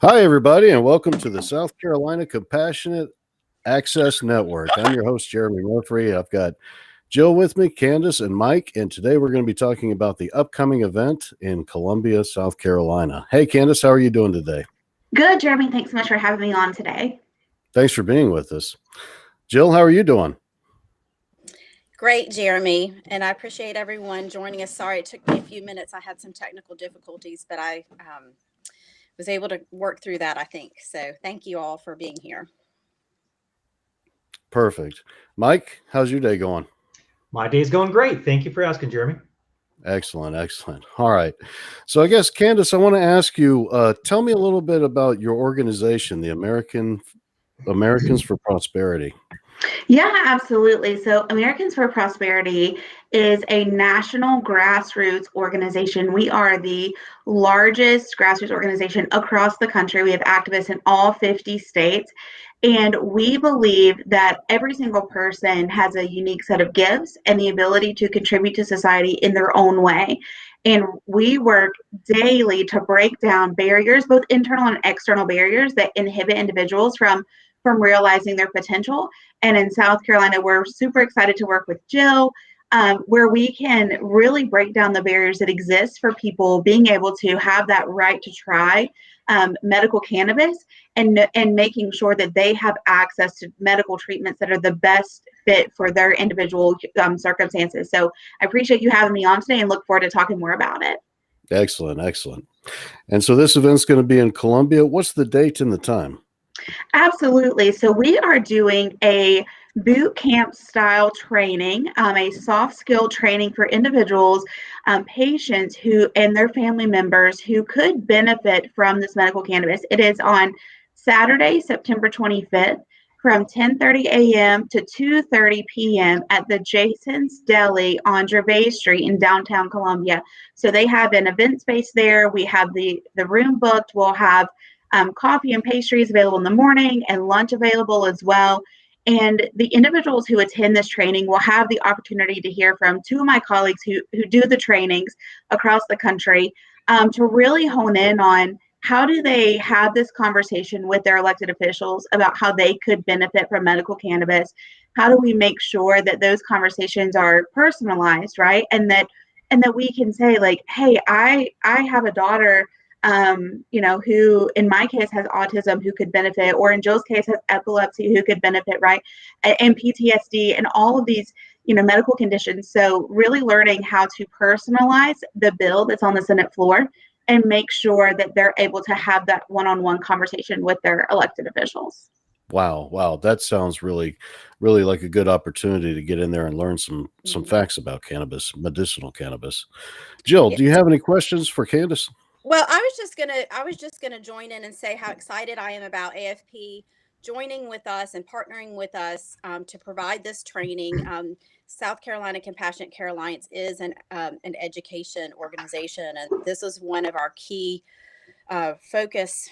Hi, everybody, and welcome to the South Carolina Compassionate Access Network. I'm your host, Jeremy Murphy. I've got Jill with me, Candace, and Mike, and today we're going to be talking about the upcoming event in Columbia, South Carolina. Hey, Candace, how are you doing today? Good, Jeremy. Thanks so much for having me on today. Thanks for being with us. Jill, how are you doing? Great, Jeremy, and I appreciate everyone joining us. Sorry, it took me a few minutes. I had some technical difficulties, but I was able to work through that, I think. So thank you all for being here. Perfect. Mike, how's your day going? My day's going great. Thank you for asking, Jeremy. Excellent, excellent. All right. So I guess, Candace, I want to ask you, tell me a little bit about your organization, the Americans for Prosperity. Yeah, absolutely. So, Americans for Prosperity is a national grassroots organization. We are the largest grassroots organization across the country. We have activists in all 50 states. And we believe that every single person has a unique set of gifts and the ability to contribute to society in their own way. And we work daily to break down barriers, both internal and external barriers that inhibit individuals from realizing their potential. And in South Carolina, we're super excited to work with Jill, where we can really break down the barriers that exist for people being able to have that right to try medical cannabis and making sure that they have access to medical treatments that are the best fit for their individual circumstances. So I appreciate you having me on today and look forward to talking more about it. Excellent, excellent. And so this event's going to be in Columbia. What's the date and the time? Absolutely. So we are doing a boot camp style training, a soft skill training for individuals, patients who and their family members who could benefit from this medical cannabis. It is on Saturday, September 25th from 10:30 a.m. to 2:30 p.m. at the Jason's Deli on Gervais Street in downtown Columbia. So they have an event space there. We have the room booked. We'll have coffee and pastries available in the morning and lunch available as well. And the individuals who attend this training will have the opportunity to hear from two of my colleagues who do the trainings across the country to really hone in on how do they have this conversation with their elected officials about how they could benefit from medical cannabis. How do we make sure that those conversations are personalized, right? And that we can say like, hey, I have a daughter who in my case has autism who could benefit, or in Jill's case has epilepsy who could benefit, right? And PTSD and all of these, medical conditions. So really learning how to personalize the bill that's on the Senate floor and make sure that they're able to have that one-on-one conversation with their elected officials. Wow. That sounds really, really like a good opportunity to get in there and learn some facts about cannabis, medicinal cannabis. Jill, do you have any questions for Candace? Well, I was just gonna join in and say how excited I am about AFP joining with us and partnering with us to provide this training. South Carolina Compassionate Care Alliance is an education organization, and this is one of our key focus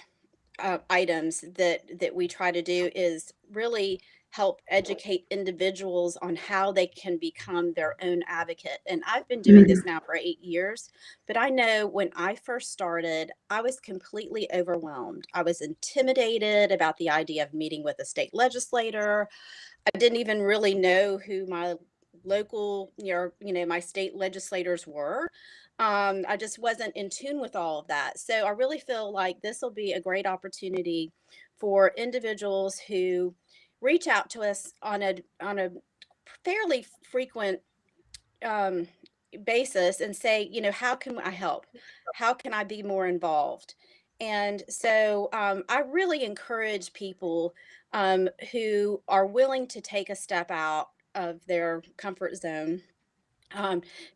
items that we try to do is really help educate individuals on how they can become their own advocate. And I've been doing this now for 8 years, but I know when I first started, I was completely overwhelmed. I was intimidated about the idea of meeting with a state legislator. I didn't even really know who my local, my state legislators were. I just wasn't in tune with all of that. So I really feel like this will be a great opportunity for individuals who reach out to us on a fairly frequent basis and say, how can I help? How can I be more involved? And so I really encourage people who are willing to take a step out of their comfort zone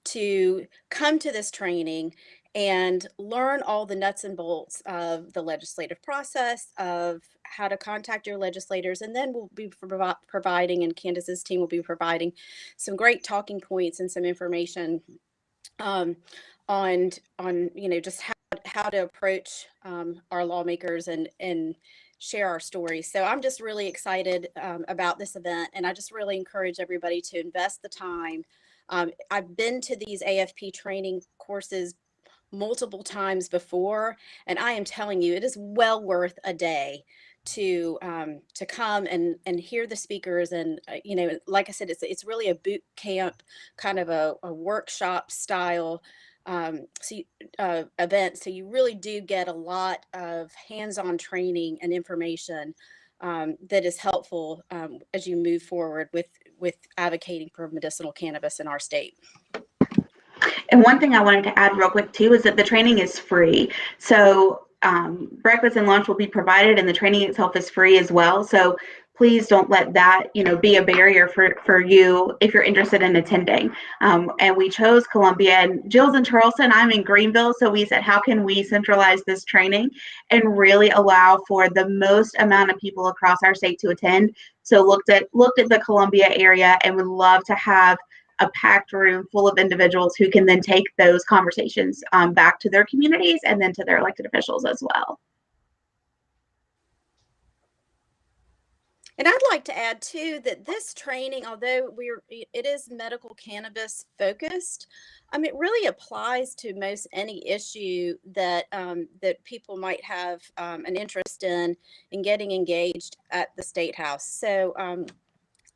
to come to this training and learn all the nuts and bolts of the legislative process, of how to contact your legislators, and then we'll be providing, and Candace's team will be providing some great talking points and some information on just how to approach our lawmakers and share our stories. So I'm just really excited about this event, and I just really encourage everybody to invest the time. I've been to these AFP training courses multiple times before, and I am telling you, it is well worth a day to come and hear the speakers. And like I said, it's really a boot camp, kind of a workshop style event. So you really do get a lot of hands-on training and information that is helpful as you move forward with advocating for medicinal cannabis in our state. And one thing I wanted to add real quick too is that the training is free. So breakfast and lunch will be provided, and the training itself is free as well. So please don't let that be a barrier for you if you're interested in attending. And we chose Columbia, and Jill's in Charleston, I'm in Greenville. So we said, how can we centralize this training and really allow for the most amount of people across our state to attend? So looked at the Columbia area, and would love to have a packed room full of individuals who can then take those conversations back to their communities and then to their elected officials as well. And I'd like to add too that this training, although it is medical cannabis focused, it really applies to most any issue that that people might have an interest in getting engaged at the State House. So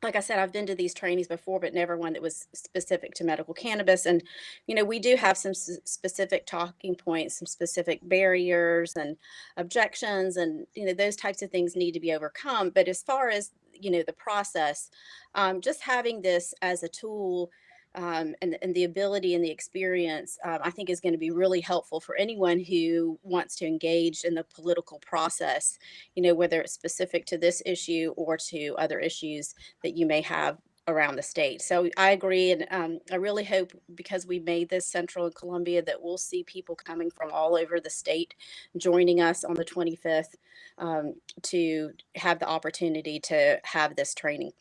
like I said, I've been to these trainings before, but never one that was specific to medical cannabis. And, we do have some specific talking points, some specific barriers and objections, and, those types of things need to be overcome. But as far as, the process, just having this as a tool and the ability and the experience, I think is going to be really helpful for anyone who wants to engage in the political process, whether it's specific to this issue or to other issues that you may have around the state. So I agree. And I really hope, because we made this central in Columbia, that we'll see people coming from all over the state joining us on the 25th to have the opportunity to have this training.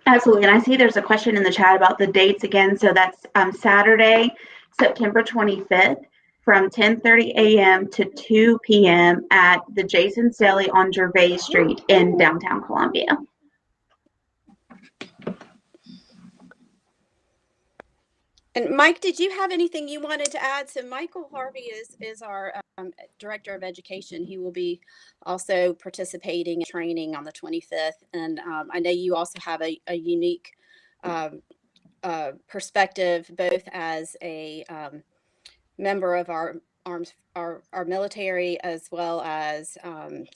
Absolutely. And I see there's a question in the chat about the dates again. So that's Saturday, September 25th from 10:30 a.m. to 2 p.m. at the Jason's Deli on Gervais Street in downtown Columbia. And Mike, did you have anything you wanted to add? So Michael Harvey is our Director of Education. He will be also participating in training on the 25th. And I know you also have a unique perspective, both as a member of our military, as well as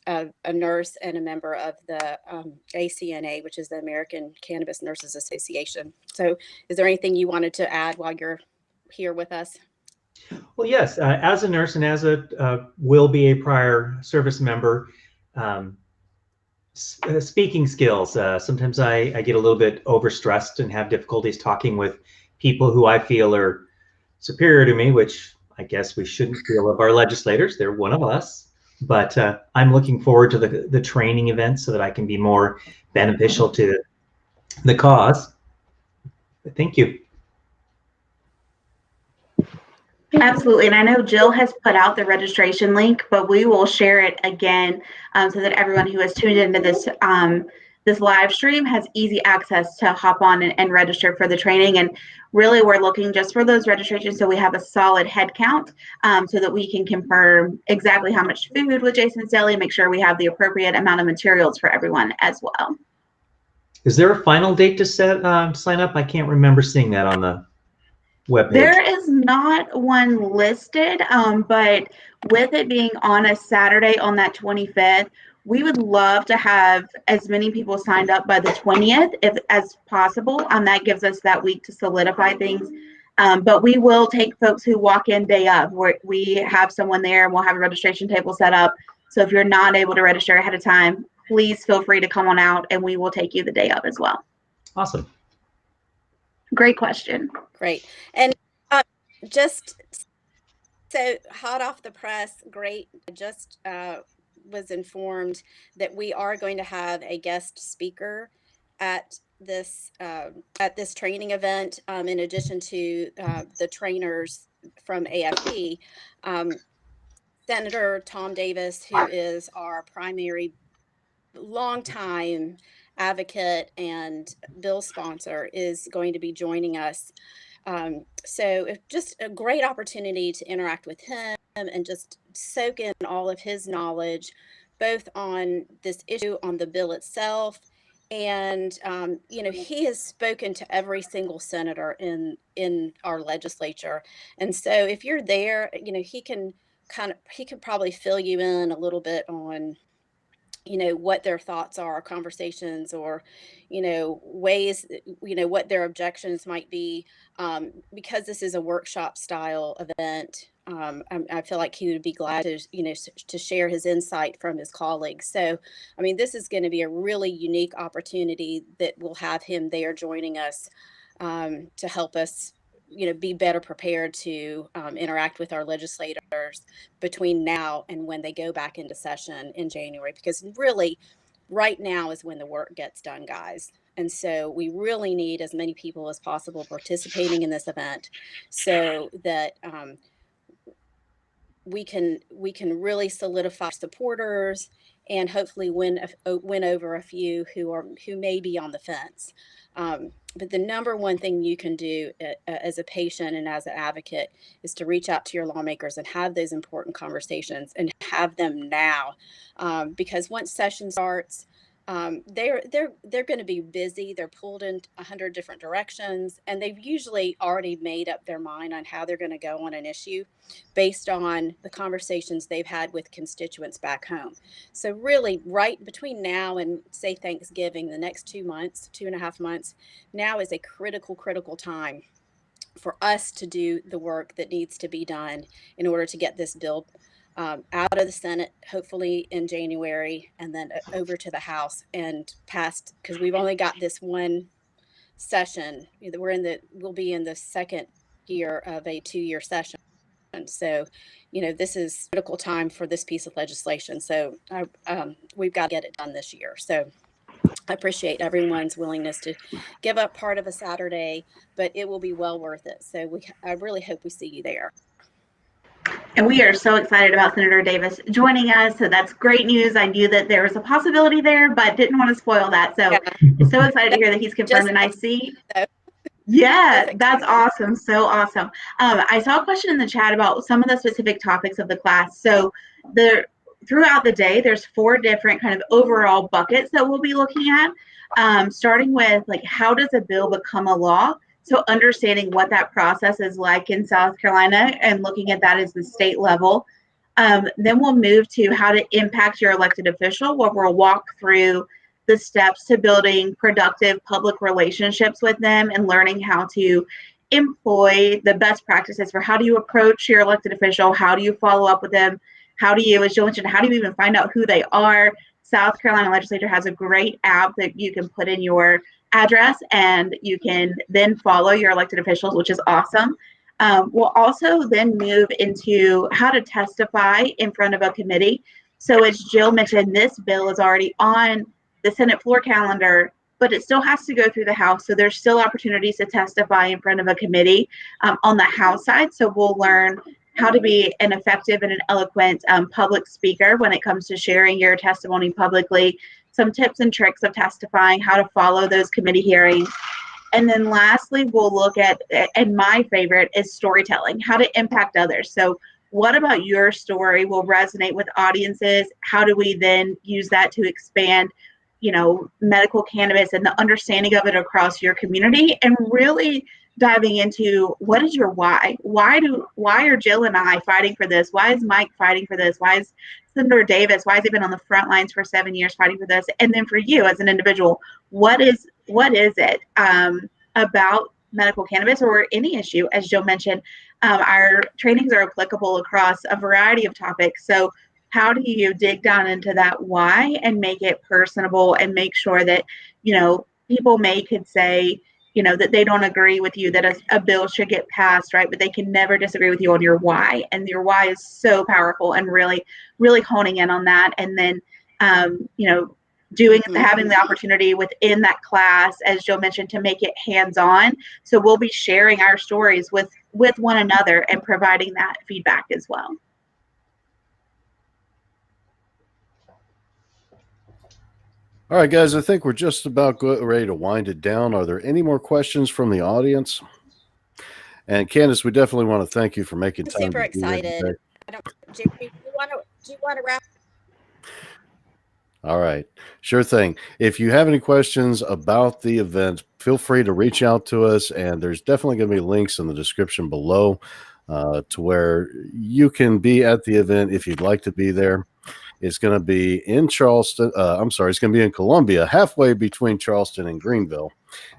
a nurse and a member of the ACNA, which is the American Cannabis Nurses Association. So is there anything you wanted to add while you're here with us? Well, yes, as a nurse and as a will be a prior service member, speaking skills, sometimes I get a little bit overstressed and have difficulties talking with people who I feel are superior to me, which I guess we shouldn't feel of our legislators. They're one of us. But I'm looking forward to the training event so that I can be more beneficial to the cause. Thank you. Absolutely. And I know Jill has put out the registration link, but we will share it again so that everyone who has tuned into this this live stream has easy access to hop on and register for the training. And really, we're looking just for those registrations so we have a solid head count so that we can confirm exactly how much food with Jason's Deli, make sure we have the appropriate amount of materials for everyone as well. Is there a final date to sign up? I can't remember seeing that on the webpage. There is not one listed, but with it being on a Saturday on that 25th, we would love to have as many people signed up by the 20th as possible. That gives us that week to solidify things. But we will take folks who walk in day of. We have someone there and we'll have a registration table set up. So if you're not able to register ahead of time, please feel free to come on out and we will take you the day of as well. Awesome. Great question. Great. And just so hot off the press, great. Just was informed that we are going to have a guest speaker at this training event, in addition to the trainers from AFP. Senator Tom Davis, who is our primary longtime advocate and bill sponsor, is going to be joining us So it's just a great opportunity to interact with him and just soak in all of his knowledge, both on this issue, on the bill itself. And he has spoken to every single senator in our legislature, and so if you're there, he can probably fill you in a little bit on what their thoughts are, conversations, or ways, what their objections might be, because this is a workshop style event. I feel like he would be glad to to share his insight from his colleagues. So I mean, this is going to be a really unique opportunity that will have him there joining us, to help us be better prepared to interact with our legislators between now and when they go back into session in January, because really right now is when the work gets done, guys. And so we really need as many people as possible participating in this event, so that we can really solidify supporters and hopefully win over a few who may be on the fence. But the number one thing you can do as a patient and as an advocate is to reach out to your lawmakers and have those important conversations, and have them now, because once session starts, they're going to be busy. They're pulled in 100 different directions, and they've usually already made up their mind on how they're going to go on an issue based on the conversations they've had with constituents back home. So really, right between now and say Thanksgiving, the next 2.5 months, now is a critical time for us to do the work that needs to be done in order to get this bill out of the Senate, hopefully in January, and then over to the House and passed, because we've only got this one session. We'll be in the second year of a 2-year session. So, this is critical time for this piece of legislation. So we've got to get it done this year. So I appreciate everyone's willingness to give up part of a Saturday, but it will be well worth it. So I really hope we see you there. And we are so excited about Senator Davis joining us. So that's great news. I knew that there was a possibility there, but didn't want to spoil that. So yeah. So excited to hear that he's confirmed an IC. Yeah, that's awesome. So awesome. I saw a question in the chat about some of the specific topics of the class. So throughout the day, there's 4 different kind of overall buckets that we'll be looking at, starting with like, how does a bill become a law? So understanding what that process is like in South Carolina and looking at that as the state level. Then we'll move to how to impact your elected official, where we'll walk through the steps to building productive public relationships with them and learning how to employ the best practices for how do you approach your elected official, how do you follow up with them, how do you, as Jill mentioned, how do you even find out who they are? South Carolina legislature has a great app that you can put in your address, and you can then follow your elected officials, which is awesome. We'll also then move into how to testify in front of a committee. So as Jill mentioned, this bill is already on the Senate floor calendar, but it still has to go through the House. So there's still opportunities to testify in front of a committee on the House side. So we'll learn how to be an effective and an eloquent public speaker when it comes to sharing your testimony publicly, some tips and tricks of testifying, how to follow those committee hearings. And then lastly, we'll look at, and my favorite is storytelling, how to impact others. So what about your story will resonate with audiences? How do we then use that to expand, medical cannabis and the understanding of it across your community, and really diving into what is your why? Why are Jill and I fighting for this? Why is Mike fighting for this? Why is Senator Davis, why has he been on the front lines for 7 years fighting for this? And then for you as an individual, what is it about medical cannabis or any issue? As Jill mentioned, our trainings are applicable across a variety of topics. So how do you dig down into that why and make it personable and make sure that, people could say, that they don't agree with you that a bill should get passed, right? But they can never disagree with you on your why. And your why is so powerful, and really, really honing in on that. And then, having the opportunity within that class, as Jill mentioned, to make it hands-on. So we'll be sharing our stories with one another and providing that feedback as well. All right, guys, I think we're just about ready to wind it down. Are there any more questions from the audience? And Candace, we definitely want to thank you for making I'm time. super to be here excited. today. I don't, Jerry, do you want to wrap? All right. Sure thing. If you have any questions about the event, feel free to reach out to us. And there's definitely going to be links in the description below to where you can be at the event if you'd like to be there. It's going to be in Charleston. It's going to be in Columbia, halfway between Charleston and Greenville.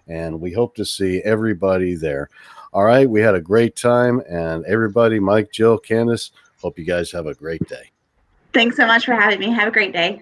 And we hope to see everybody there. All right. We had a great time. And everybody, Mike, Jill, Candace, hope you guys have a great day. Thanks so much for having me. Have a great day.